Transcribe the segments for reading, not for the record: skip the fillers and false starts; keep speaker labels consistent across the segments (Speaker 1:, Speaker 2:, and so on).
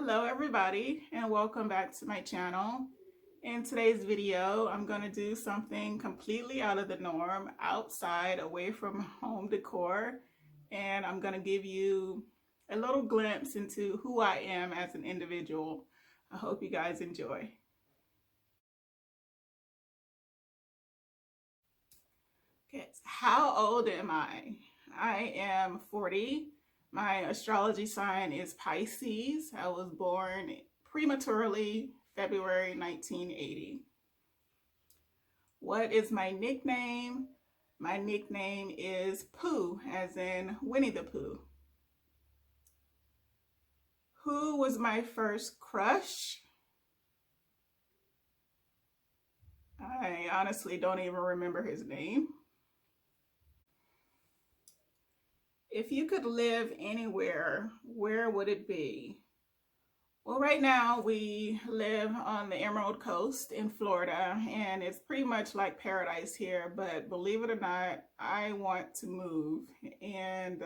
Speaker 1: Hello everybody and welcome back to my channel. In today's video, I'm going to do something completely out of the norm, outside, away from home decor, and I'm going to give you a little glimpse into who I am as an individual. I hope you guys enjoy. Okay, so how old am I? I am 40. My astrology sign is Pisces. I was born prematurely February 1980. What is my nickname? My nickname is Pooh, as in Winnie the Pooh. Who was my first crush? I honestly don't even remember his name. If you could live anywhere, where would it be? Well, right now we live on the Emerald Coast in Florida, and it's pretty much like paradise here, but believe it or not, I want to move. And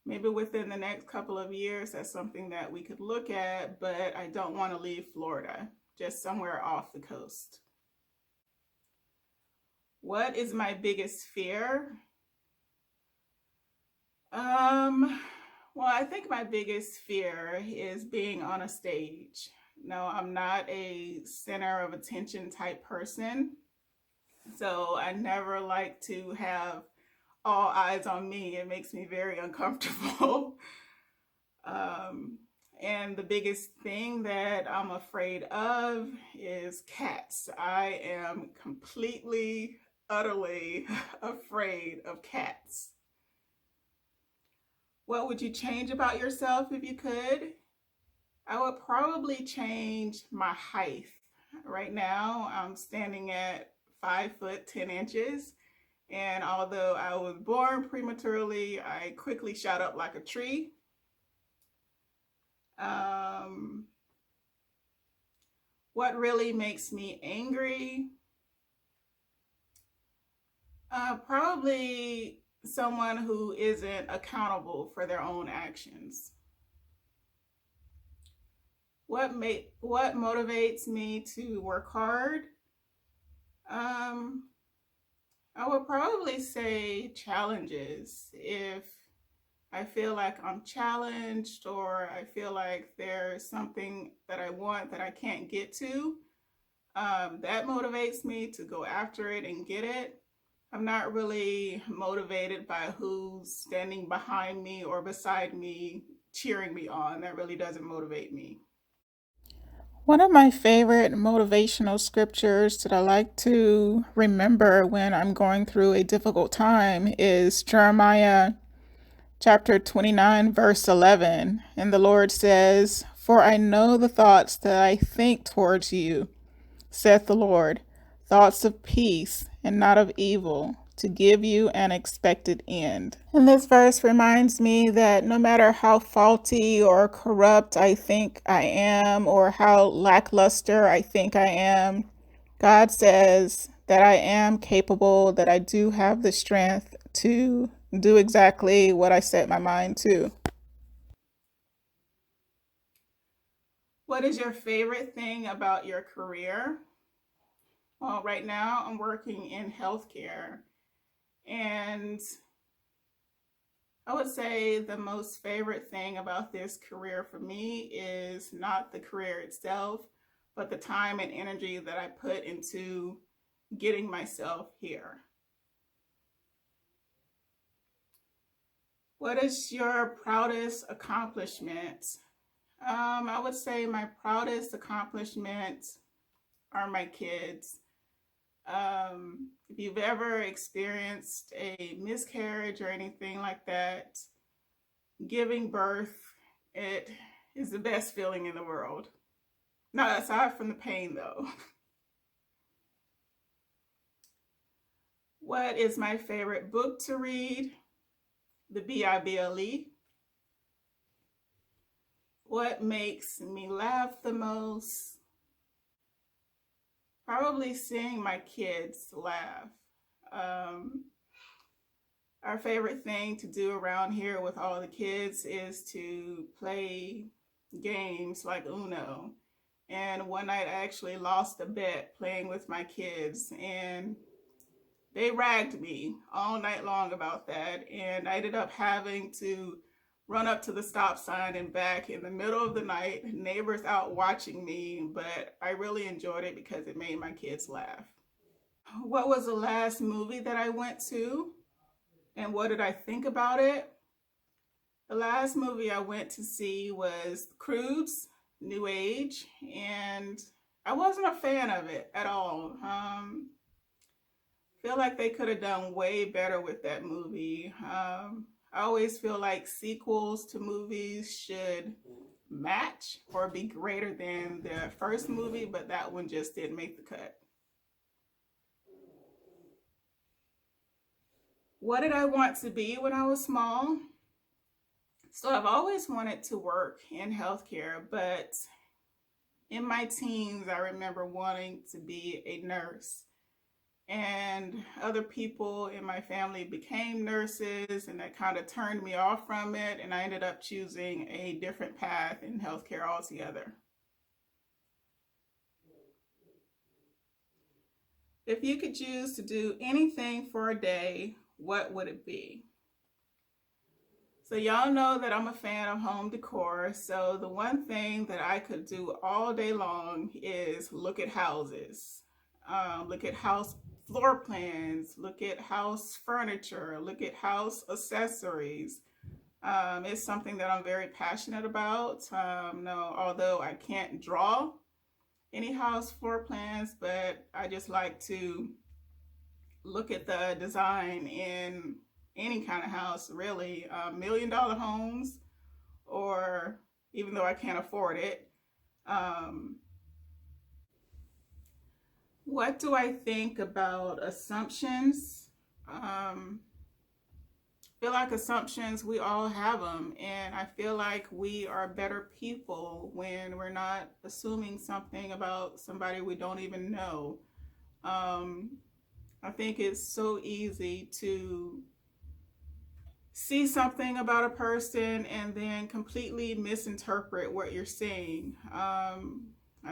Speaker 1: maybe within the next couple of years, that's something that we could look at, but I don't want to leave Florida, just somewhere off the coast. What is my biggest fear? Well, I think my biggest fear is being on a stage. No, I'm not a center of attention type person. So I never like to have all eyes on me. It makes me very uncomfortable. And the biggest thing that I'm afraid of is cats. I am completely, utterly afraid of cats. What would you change about yourself if you could? I would probably change my height. Right now, I'm standing at 5'10". And although I was born prematurely, I quickly shot up like a tree. What really makes me angry? Probably someone who isn't accountable for their own actions. What motivates me to work hard? I would probably say challenges. If I feel like I'm challenged, or I feel like there's something that I want that I can't get to, that motivates me to go after it and get it. I'm not really motivated by who's standing behind me or beside me cheering me on. That really doesn't motivate me. One of my favorite motivational scriptures that I like to remember when I'm going through a difficult time is Jeremiah chapter 29, verse 11. And the Lord says, "For I know the thoughts that I think towards you, saith the Lord, thoughts of peace and not of evil, to give you an expected end." And this verse reminds me that no matter how faulty or corrupt I think I am, or how lackluster I think I am, God says that I am capable, that I do have the strength to do exactly what I set my mind to. What is your favorite thing about your career? Well, right now I'm working in healthcare, and I would say the most favorite thing about this career for me is not the career itself, but the time and energy that I put into getting myself here. What is your proudest accomplishment? I would say my proudest accomplishments are my kids. If you've ever experienced a miscarriage or anything like that, giving birth, it is the best feeling in the world. Not aside from the pain, though. What is my favorite book to read? The Bible. What makes me laugh the most? Probably seeing my kids laugh. Our favorite thing to do around here with all the kids is to play games like Uno. And one night I actually lost a bet playing with my kids, and they ragged me all night long about that. And I ended up having to run up to the stop sign and back in the middle of the night, neighbors out watching me, but I really enjoyed it because it made my kids laugh. What was the last movie that I went to, and what did I think about it? The last movie I went to see was Crude's New Age, and I wasn't a fan of it at all. Feel like they could have done way better with that movie. I always feel like sequels to movies should match or be greater than the first movie, but that one just didn't make the cut. What did I want to be when I was small? So I've always wanted to work in healthcare, but in my teens, I remember wanting to be a nurse. And other people in my family became nurses, and that kind of turned me off from it, and I ended up choosing a different path in healthcare altogether. If you could choose to do anything for a day, what would it be? So y'all know that I'm a fan of home decor, so the one thing that I could do all day long is look at houses, look at house floor plans, look at house furniture, look at house accessories. It's something that I'm very passionate about. No, although I can't draw any house floor plans, but I just like to look at the design in any kind of house, really. $1 million homes, or even though I can't afford it. What do I think about assumptions? Feel like assumptions, we all have them, and I feel like we are better people when we're not assuming something about somebody we don't even know. I think it's so easy to see something about a person and then completely misinterpret what you're saying. I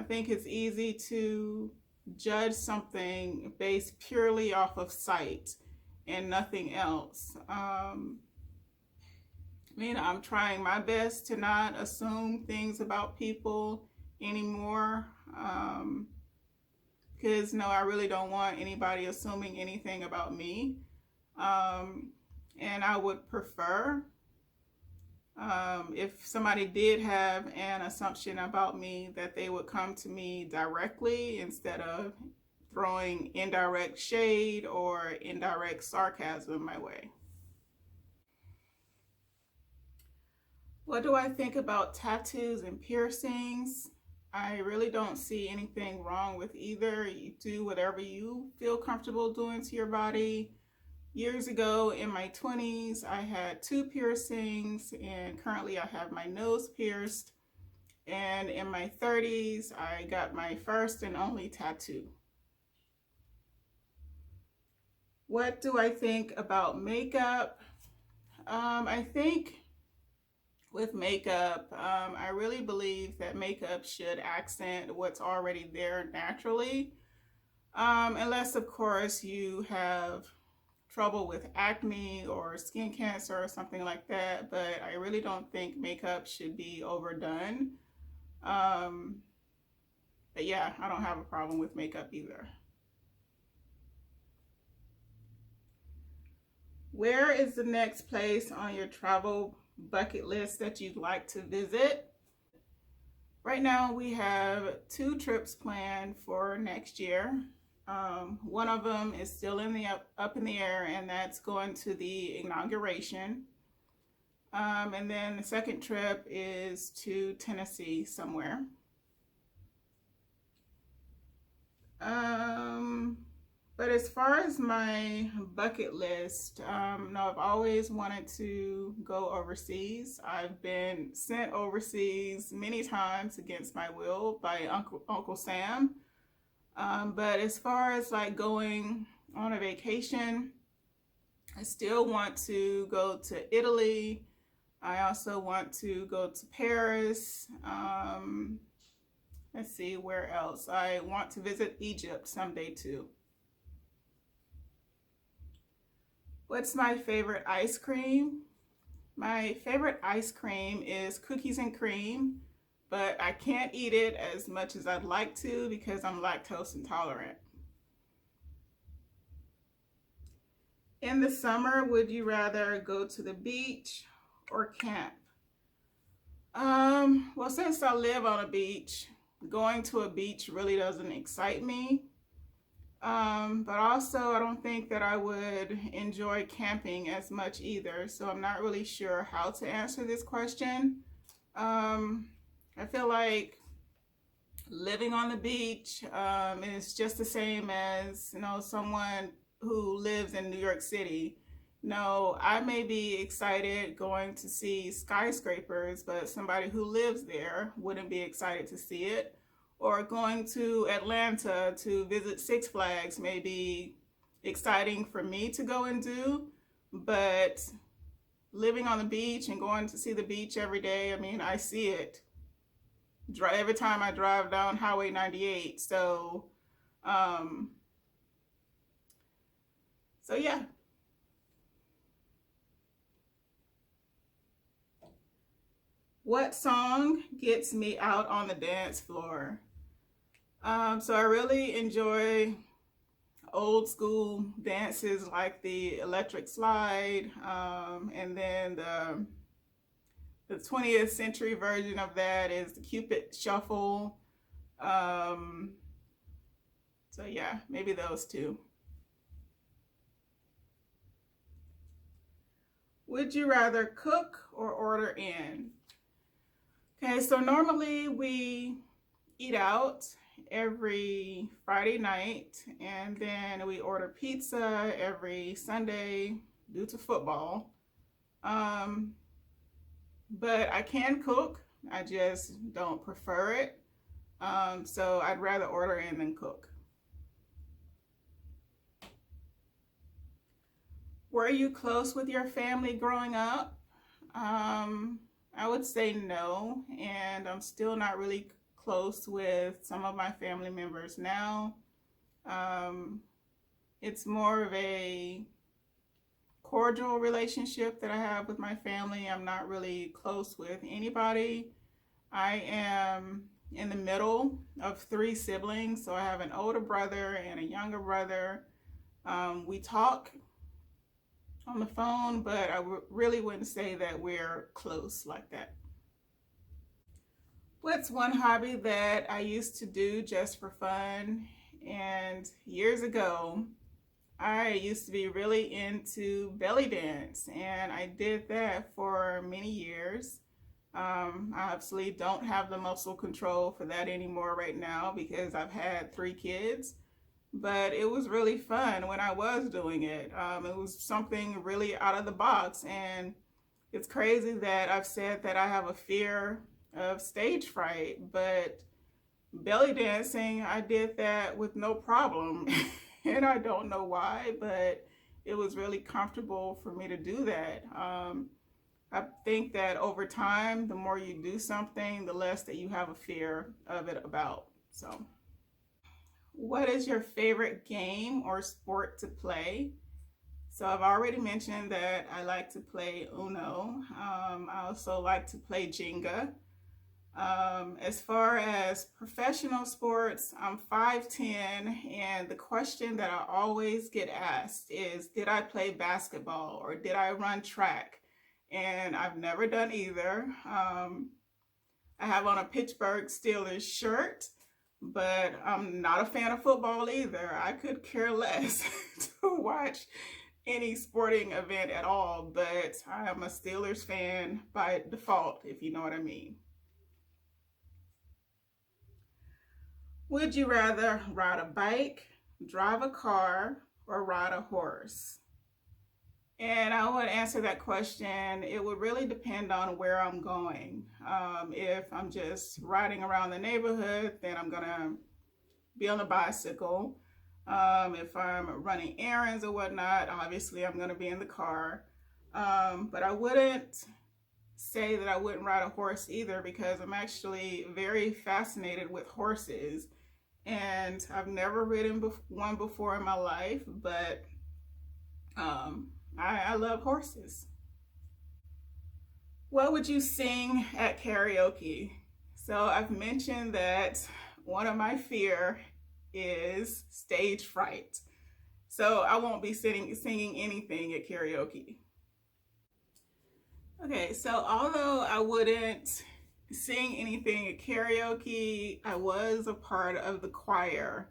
Speaker 1: think it's easy to judge something based purely off of sight and nothing else. I'm trying my best to not assume things about people anymore, because no, I really don't want anybody assuming anything about me. And I would prefer, if somebody did have an assumption about me, that they would come to me directly instead of throwing indirect shade or indirect sarcasm my way. What do I think about tattoos and piercings? I really don't see anything wrong with either. You do whatever you feel comfortable doing to your body. Years ago in my 20s, I had 2 piercings, and currently I have my nose pierced. And in my 30s, I got my first and only tattoo. What do I think about makeup? I think with makeup, I really believe that makeup should accent what's already there naturally. Unless, of course, you have trouble with acne or skin cancer or something like that, but I really don't think makeup should be overdone. But yeah, I don't have a problem with makeup either. Where is the next place on your travel bucket list that you'd like to visit? Right now we have 2 trips planned for next year. One of them is still up in the air, and that's going to the inauguration. And then the second trip is to Tennessee somewhere. But as far as my bucket list, no, I've always wanted to go overseas. I've been sent overseas many times against my will by Uncle Sam. But as far as like going on a vacation, I still want to go to Italy, I also want to go to Paris. Let's see, where else? I want to visit Egypt someday too. What's my favorite ice cream? My favorite ice cream is cookies and cream, but I can't eat it as much as I'd like to because I'm lactose intolerant. In the summer, would you rather go to the beach or camp? Well, since I live on a beach, going to a beach really doesn't excite me. But also, I don't think that I would enjoy camping as much either. So I'm not really sure how to answer this question. I feel like living on the beach is just the same as, someone who lives in New York City. No, I may be excited going to see skyscrapers, but somebody who lives there wouldn't be excited to see it. Or going to Atlanta to visit Six Flags may be exciting for me to go and do, but living on the beach and going to see the beach every day, I mean, I see it every time I drive down Highway 98. So yeah. What song gets me out on the dance floor? So I really enjoy old school dances like the electric slide, and then the 20th century version of that is the Cupid shuffle. So yeah, maybe those two. Would you rather cook or order in? Okay, so normally we eat out every Friday night, and then we order pizza every Sunday due to football. But I can cook, I just don't prefer it. So I'd rather order in than cook. Were you close with your family growing up? I would say no, and I'm still not really close with some of my family members now. It's more of a cordial relationship that I have with my family. I'm not really close with anybody. I am in the middle of 3 siblings, so I have an older brother and a younger brother. We talk on the phone, but I really wouldn't say that we're close like that. What's one hobby that I used to do just for fun? And years ago, I used to be really into belly dance, and I did that for many years. I obviously don't have the muscle control for that anymore right now because I've had 3 kids. But it was really fun when I was doing it. It was something really out of the box, and it's crazy that I've said that I have a fear of stage fright, but belly dancing, I did that with no problem. And I don't know why, but it was really comfortable for me to do that. I think that over time, the more you do something, the less that you have a fear of it about. So. What is your favorite game or sport to play? So I've already mentioned that I like to play Uno. I also like to play Jenga. As far as professional sports, I'm 5'10", and the question that I always get asked is, did I play basketball or did I run track? And I've never done either. I have on a Pittsburgh Steelers shirt, but I'm not a fan of football either. I could care less to watch any sporting event at all, but I am a Steelers fan by default, if you know what I mean. Would you rather ride a bike, drive a car, or ride a horse? And I would answer that question. It would really depend on where I'm going. If I'm just riding around the neighborhood, then I'm gonna be on a bicycle. If I'm running errands or whatnot, obviously I'm gonna be in the car. But I wouldn't say that I wouldn't ride a horse either, because I'm actually very fascinated with horses. And I've never ridden one before in my life, but um, I love horses. What would you sing at karaoke? So I've mentioned that one of my fear is stage fright. So I won't be singing anything at karaoke. Okay, so although I wouldn't sing anything at karaoke, I was a part of the choir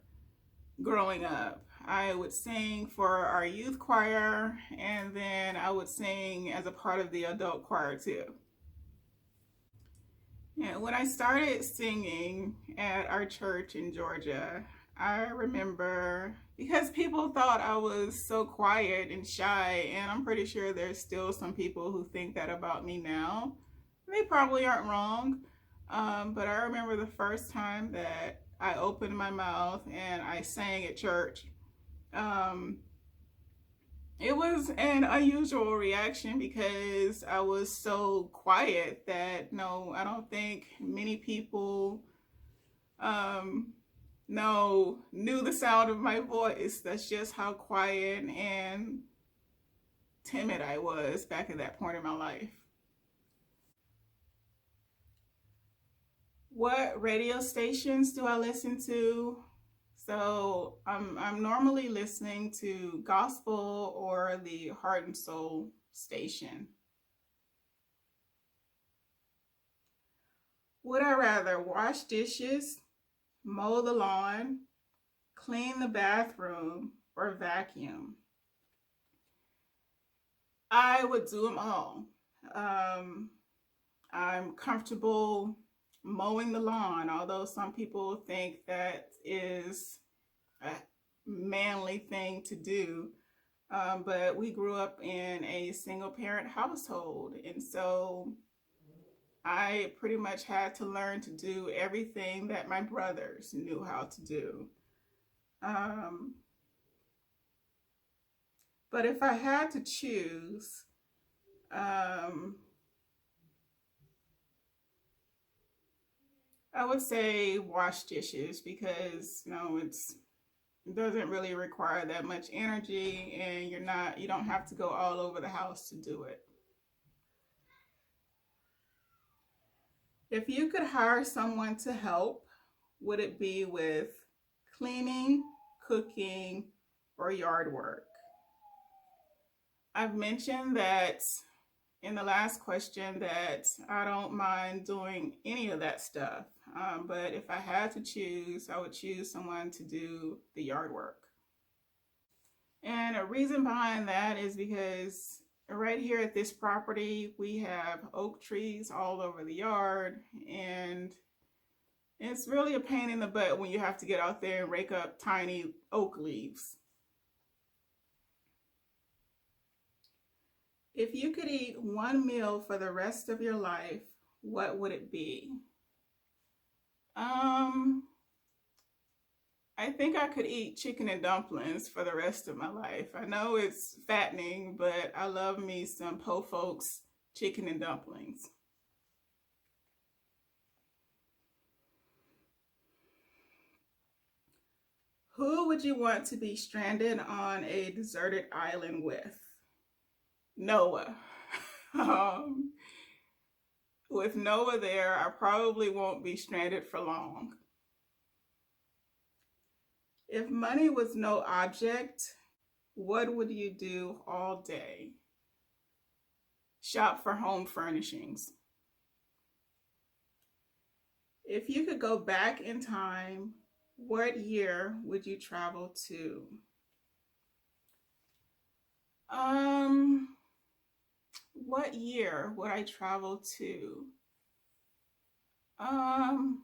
Speaker 1: growing up. I would sing for our youth choir, and then I would sing as a part of the adult choir too. Yeah, when I started singing at our church in Georgia, I remember because people thought I was so quiet and shy, and I'm pretty sure there's still some people who think that about me now. They probably aren't wrong, but I remember the first time that I opened my mouth and I sang at church. Um, it was an unusual reaction because I was so quiet that no, I don't think many people um, knew the sound of my voice. That's just how quiet and timid I was back at that point in my life. What radio stations do I listen to? So I'm normally listening to gospel or the Heart and Soul station. Would I rather wash dishes, mow the lawn, clean the bathroom, or vacuum? I would do them all. Um, I'm comfortable mowing the lawn, although some people think that is a manly thing to do. But we grew up in a single parent household, and so I pretty much had to learn to do everything that my brothers knew how to do. Um, but if I had to choose, um, I would say wash dishes because it doesn't really require that much energy, and you don't have to go all over the house to do it. If you could hire someone to help, would it be with cleaning, cooking, or yard work? I've mentioned that in the last question that I don't mind doing any of that stuff. But if I had to choose, I would choose someone to do the yard work. And a reason behind that is because right here at this property, we have oak trees all over the yard, and it's really a pain in the butt when you have to get out there and rake up tiny oak leaves. If you could eat one meal for the rest of your life, what would it be? Um, I think I could eat chicken and dumplings for the rest of my life. I know it's fattening, but I love me some po folks chicken and dumplings. Who would you want to be stranded on a deserted island with? Noah. um, with Noah there, I probably won't be stranded for long. If money was no object, what would you do all day? Shop for home furnishings. If you could go back in time, what year would you travel to? Um, what year would I travel to? Um,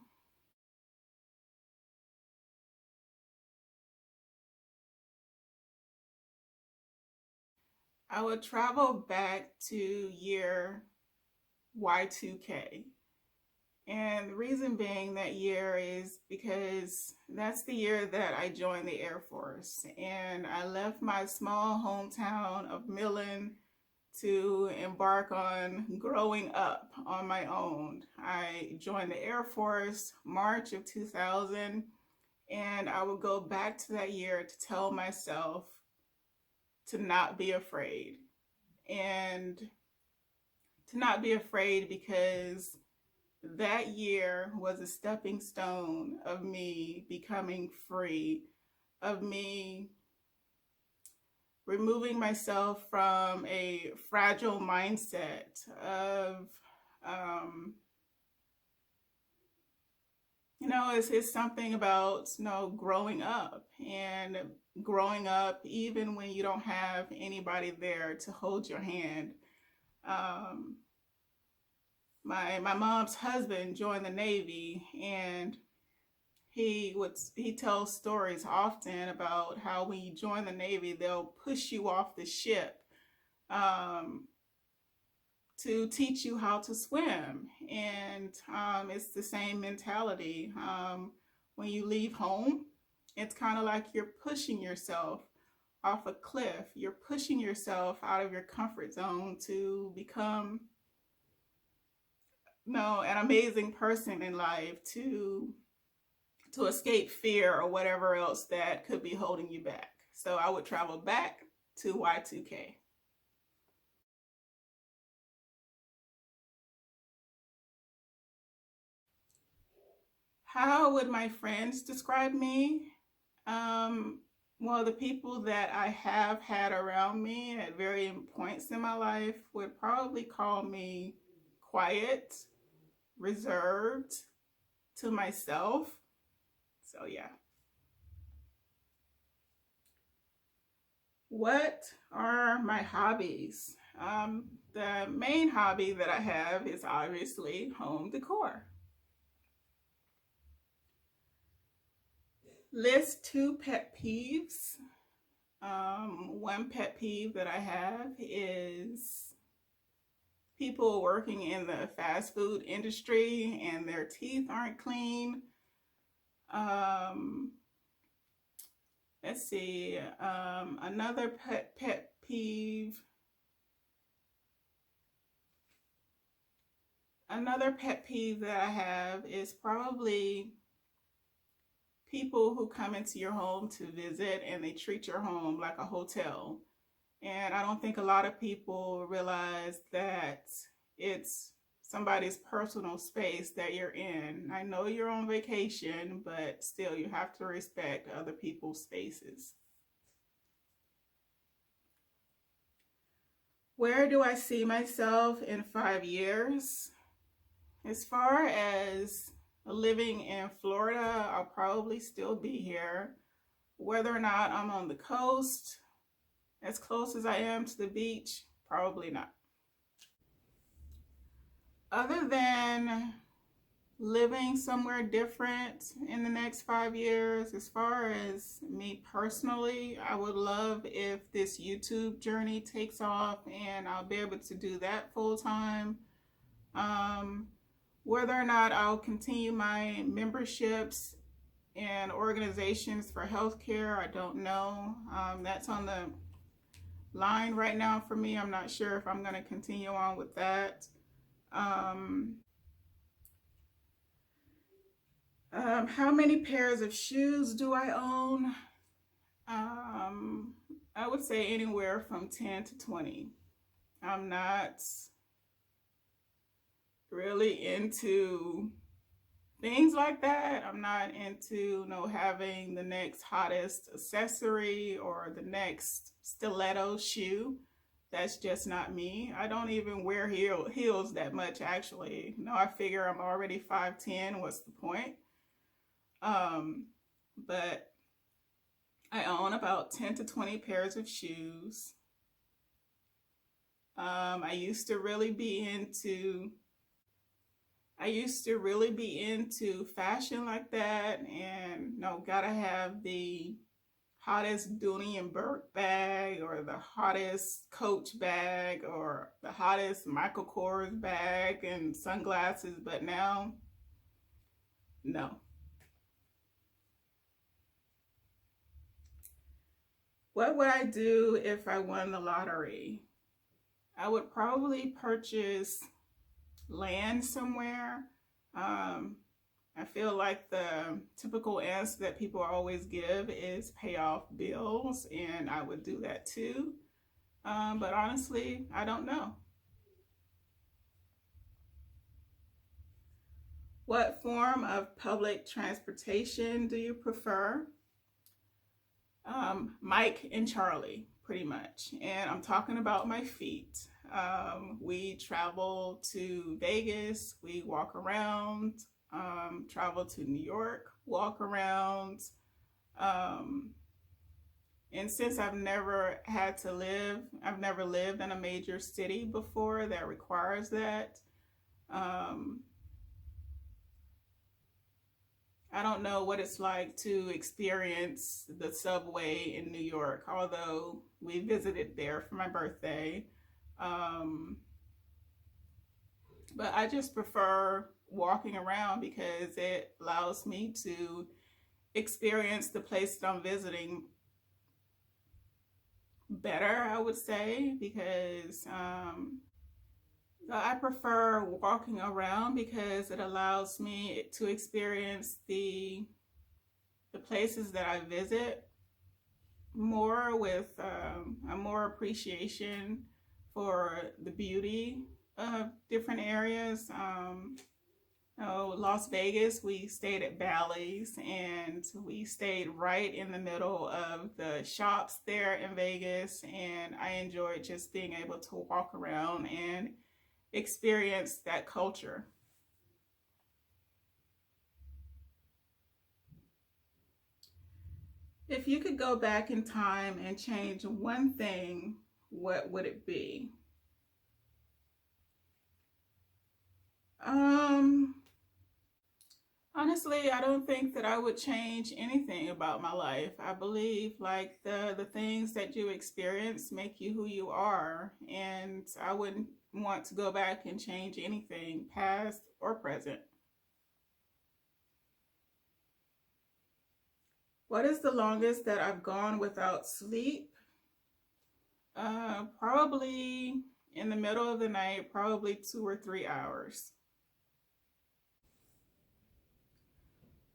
Speaker 1: I would travel back to year Y2K. And the reason being that year is because that's the year that I joined the Air Force. And I left my small hometown of Millen to embark on growing up on my own. I joined the Air Force March of 2000, and I would go back to that year to tell myself to not be afraid. And to not be afraid because that year was a stepping stone of me becoming free, of me removing myself from a fragile mindset of, um, it's something about, growing up even when you don't have anybody there to hold your hand. Um, my mom's husband joined the Navy, and he tells stories often about how when you join the Navy, they'll push you off the ship, um, to teach you how to swim. And it's the same mentality. When you leave home, it's kind of like you're pushing yourself off a cliff. You're pushing yourself out of your comfort zone to become, an amazing person in life, to escape fear or whatever else that could be holding you back. So I would travel back to Y2K. How would my friends describe me? Um, well, the people that I have had around me at varying points in my life would probably call me quiet, reserved, to myself. So, yeah. What are my hobbies? The main hobby that I have is obviously home decor. List two pet peeves. One pet peeve that I have is people working in the fast food industry and their teeth aren't clean. Um, let's see. Another pet peeve. Another pet peeve that I have is probably people who come into your home to visit and they treat your home like a hotel. And I don't think a lot of people realize that it's somebody's personal space that you're in. I know you're on vacation, but still, you have to respect other people's spaces. Where do I see myself in 5 years? As far as living in Florida, I'll probably still be here. Whether or not I'm on the coast, as close as I am to the beach, probably not. Other than living somewhere different in the next 5 years, as far as me personally, I would love if this YouTube journey takes off and I'll be able to do that full time. Um, Whether or not I'll continue my memberships and organizations for healthcare, I don't know. That's on the line right now for me. I'm not sure if I'm going to continue on with that. Um, how many pairs of shoes do I own? I would say anywhere from 10 to 20. I'm not really into things like that. I'm not into having the next hottest accessory or the next stiletto shoe. That's just not me. I don't even wear heels that much, actually. I figure I'm already 5'10". What's the point? But I own about 10 to 20 pairs of shoes. I used to really be into fashion like that, and gotta have the hottest Dooney and Burke bag or the hottest Coach bag or the hottest Michael Kors bag and sunglasses, but now, no. What would I do if I won the lottery? I would probably purchase land somewhere. Um, I feel like the typical answer that people always give is pay off bills, and I would do that too. But honestly, I don't know. What form of public transportation do you prefer? Mike and Charlie, pretty much. And I'm talking about my feet. We travel to Vegas, we walk around, travel to New York, walk around. Um, and since I've never lived in a major city before that requires that. Um, I don't know what it's like to experience the subway in New York, although we visited there for my birthday. Um, but I just prefer walking around because it allows me to experience the place that I'm visiting better, I would say, because I prefer walking around because it allows me to experience the places that I visit more with a more appreciation for the beauty of different areas. Las Vegas, we stayed at Bally's and we stayed right in the middle of the shops there in Vegas, and I enjoyed just being able to walk around and experience that culture. If you could go back in time and change one thing, what would it be? Um, Honestly, I don't think that I would change anything about my life. I believe like the things that you experience make you who you are, and I wouldn't want to go back and change anything, past or present. What is the longest that I've gone without sleep? Probably in the middle of the night, probably 2 or 3 hours.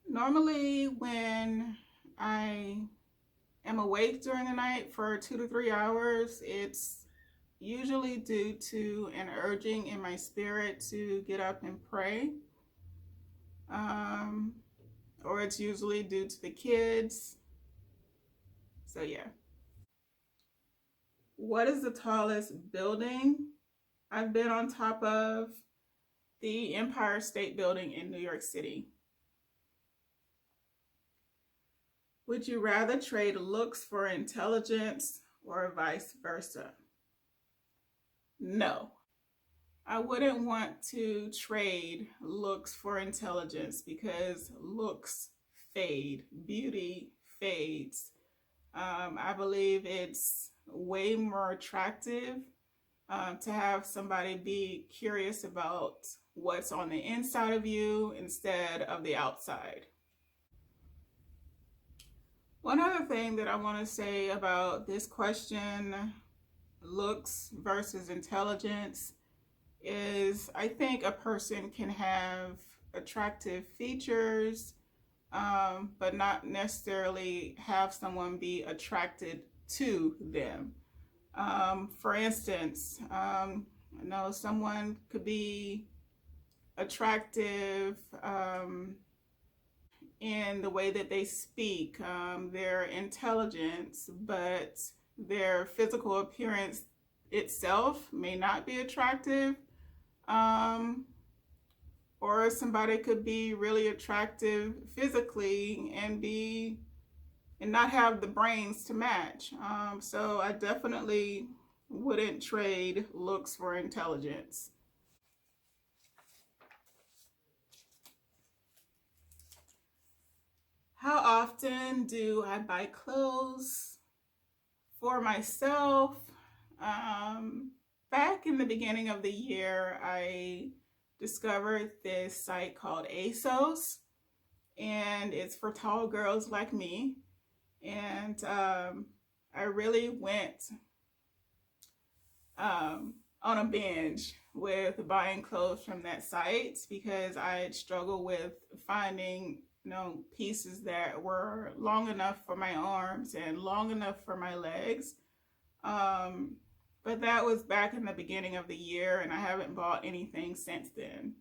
Speaker 1: Normally, when I am awake during the night for 2 to 3 hours, it's usually due to an urging in my spirit to get up and pray. Um, or it's usually due to the kids. So, yeah. What is the tallest building I've been on top of? The Empire State Building in New York City. Would you rather trade looks for intelligence or vice versa? No. I wouldn't want to trade looks for intelligence because looks fade, beauty fades. I believe it's way more attractive to have somebody be curious about what's on the inside of you instead of the outside. One other thing that I want to say about this question, looks versus intelligence, is I think a person can have attractive features, but not necessarily have someone be attracted to them. For instance, I know someone could be attractive in the way that they speak, their intelligence, but their physical appearance itself may not be attractive. Um, or somebody could be really attractive physically and not have the brains to match. So I definitely wouldn't trade looks for intelligence. How often do I buy clothes for myself? Um, Back in the beginning of the year, I discovered this site called ASOS, and it's for tall girls like me. And I really went um, on a binge with buying clothes from that site because I had struggled with finding, pieces that were long enough for my arms and long enough for my legs. Um, but that was back in the beginning of the year, and I haven't bought anything since then.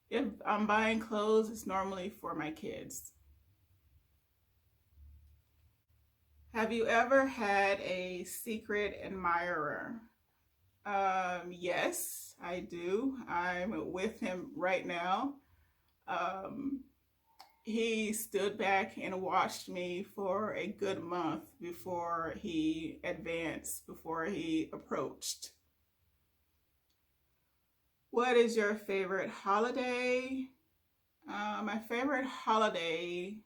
Speaker 1: If I'm buying clothes, it's normally for my kids. Have you ever had a secret admirer? Yes, I do. I'm with him right now. Um, he stood back and watched me for a good month before he advanced, before he approached. What is your favorite holiday? My favorite holiday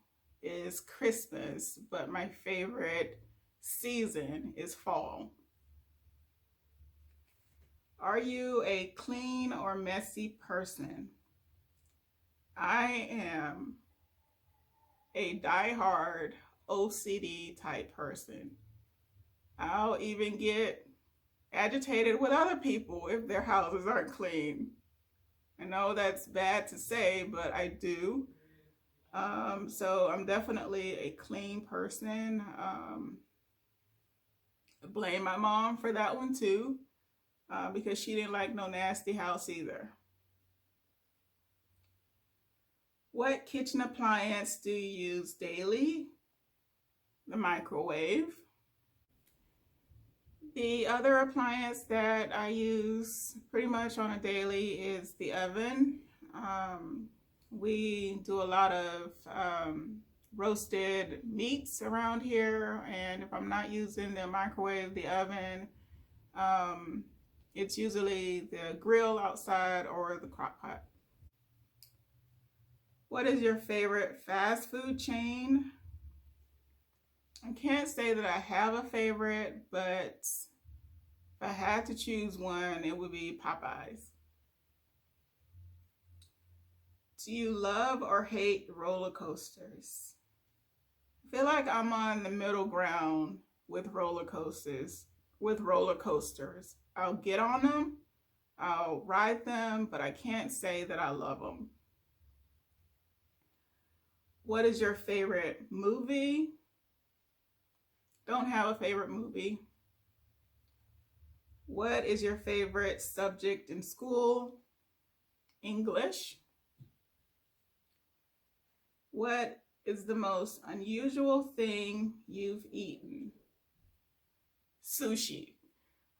Speaker 1: is Christmas, but my favorite season is fall. Are you a clean or messy person? I am a diehard OCD type person. I'll even get agitated with other people if their houses aren't clean. I know that's bad to say, but I do. So I'm definitely a clean person. I blame my mom for that one too, because she didn't like no nasty house either. What kitchen appliance do you use daily? The microwave. The other appliance that I use pretty much on a daily is the oven. We do a lot of roasted meats around here, and if I'm not using the microwave, the oven, it's usually the grill outside or the crock pot. What is your favorite fast food chain? I can't say that I have a favorite, but if I had to choose one, it would be Popeyes. Do you love or hate roller coasters? I feel like I'm on the middle ground with roller coasters. I'll get on them, I'll ride them, but I can't say that I love them. What is your favorite movie? Don't have a favorite movie. What is your favorite subject in school? English. What is the most unusual thing you've eaten? Sushi.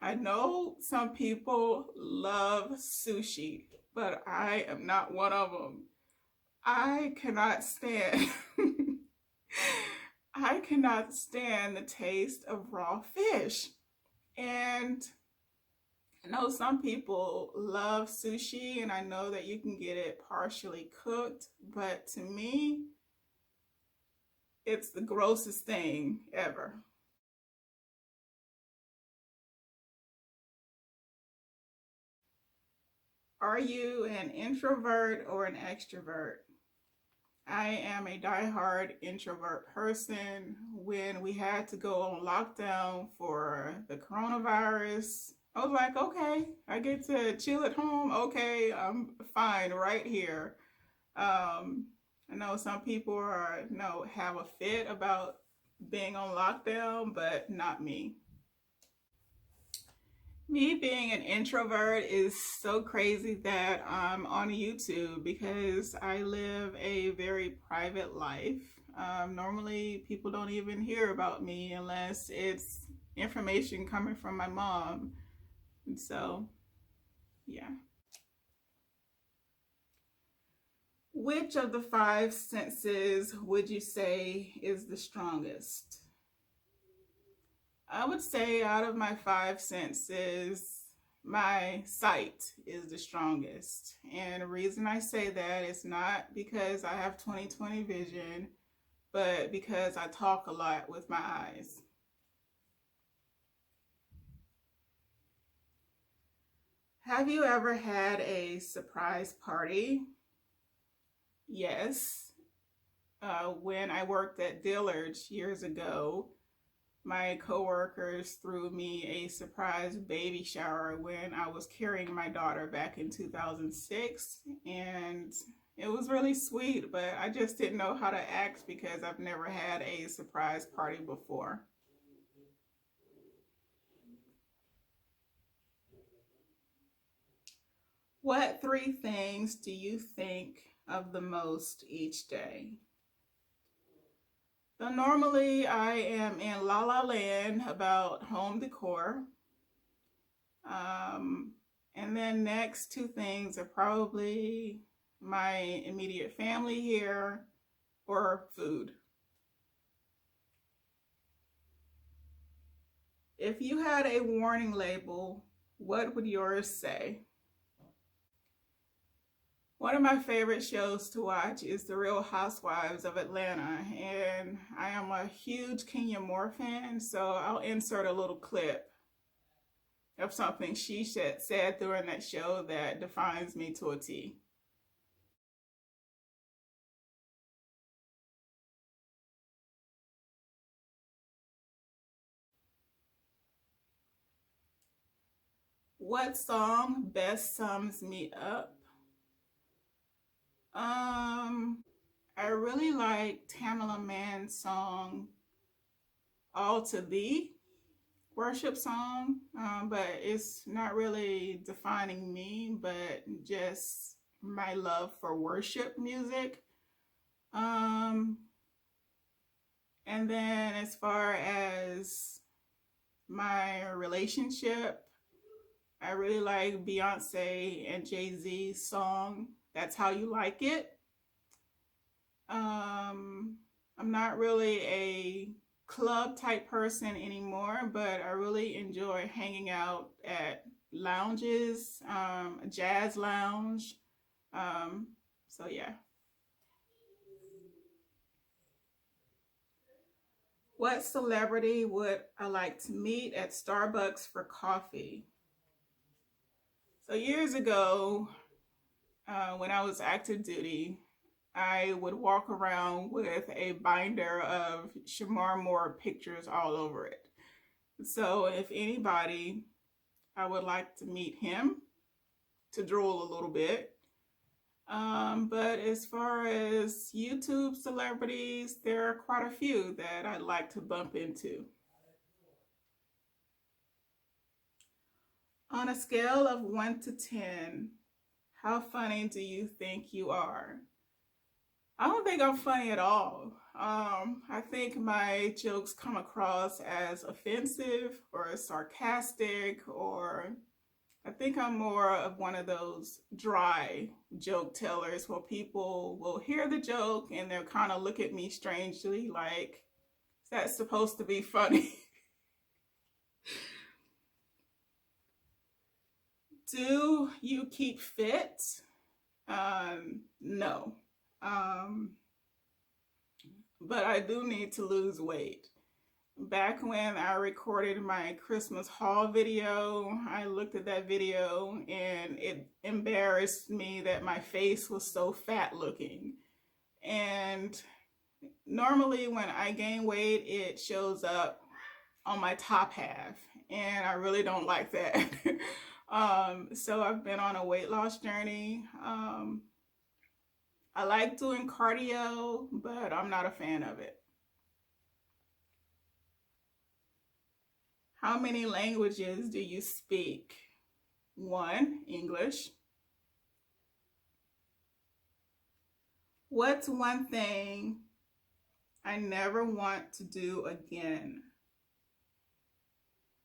Speaker 1: I know some people love sushi, but I am not one of them. I cannot stand I cannot stand the taste of raw fish. And I know some people love sushi, and I know that you can get it partially cooked, but to me, it's the grossest thing ever. Are you an introvert or an extrovert? I am a diehard introvert person. When we had to go on lockdown for the coronavirus, I was like, okay, I get to chill at home. Okay, I'm fine right here. I know some people are, have a fit about being on lockdown, but not me. Me being an introvert is so crazy that I'm on YouTube because I live a very private life. Normally, people don't even hear about me unless it's information coming from my mom. And so, yeah. Which of the five senses would you say is the strongest? I would say out of my five senses, my sight is the strongest. And the reason I say that is not because I have 20/20 vision, but because I talk a lot with my eyes. Have you ever had a surprise party? Yes. When I worked at Dillard's years ago, my coworkers threw me a surprise baby shower when I was carrying my daughter back in 2006. And it was really sweet, but I just didn't know how to act because I've never had a surprise party before. What three things do you think of the most each day? So normally I am in La La Land about home decor. Um, and then next two things are probably my immediate family here or food. If you had a warning label, what would yours say? One of my favorite shows to watch is The Real Housewives of Atlanta, and I am a huge Kenya Moore fan, so I'll insert a little clip of something she said during that show that defines me to a T. What song best sums me up? I really like Tamala Mann's song "All to Thee," worship song, but it's not really defining me, but just my love for worship music. Um, and then as far as my relationship, I really like Beyonce and Jay-Z's song "That's How You Like It." Um, I'm not really a club type person anymore, but I really enjoy hanging out at lounges, a jazz lounge. Um, so yeah. What celebrity would I like to meet at Starbucks for coffee? So years ago, when I was active duty, I would walk around with a binder of Shamar Moore pictures all over it. So if anybody, I would like to meet him to drool a little bit. But as far as YouTube celebrities, there are quite a few that I'd like to bump into. On a scale of 1 to 10, how funny do you think you are? I don't think I'm funny at all. I think my jokes come across as offensive or sarcastic, or I think I'm more of one of those dry joke tellers where people will hear the joke and they'll kind of look at me strangely like, is that supposed to be funny? Do you keep fit? No. Um, but I do need to lose weight. Back when I recorded my Christmas haul video, I looked at that video and it embarrassed me that my face was so fat looking. And normally when I gain weight, it shows up on my top half, and I really don't like that. So I've been on a weight loss journey. I like doing cardio, but I'm not a fan of it. How many languages do you speak? One, English. What's one thing I never want to do again?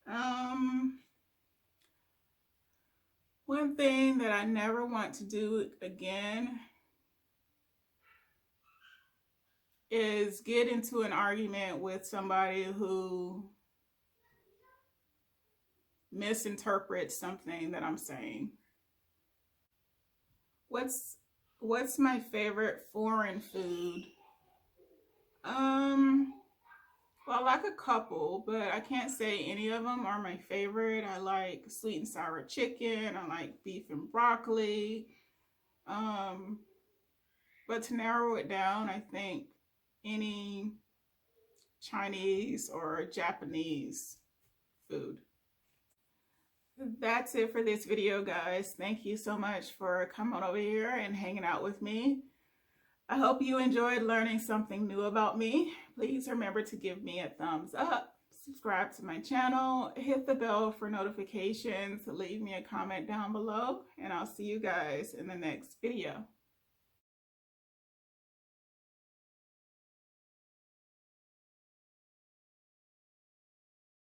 Speaker 1: Um, One thing that I never want to do again is get into an argument with somebody who misinterprets something that I'm saying. What's my favorite foreign food? Um, well, I like a couple, but I can't say any of them are my favorite. I like sweet and sour chicken. I like beef and broccoli. Um, but to narrow it down, I think any Chinese or Japanese food. That's it for this video, guys. Thank you so much for coming over here and hanging out with me. I hope you enjoyed learning something new about me. Please remember to give me a thumbs up, subscribe to my channel, hit the bell for notifications, leave me a comment down below, and I'll see you guys in the next video.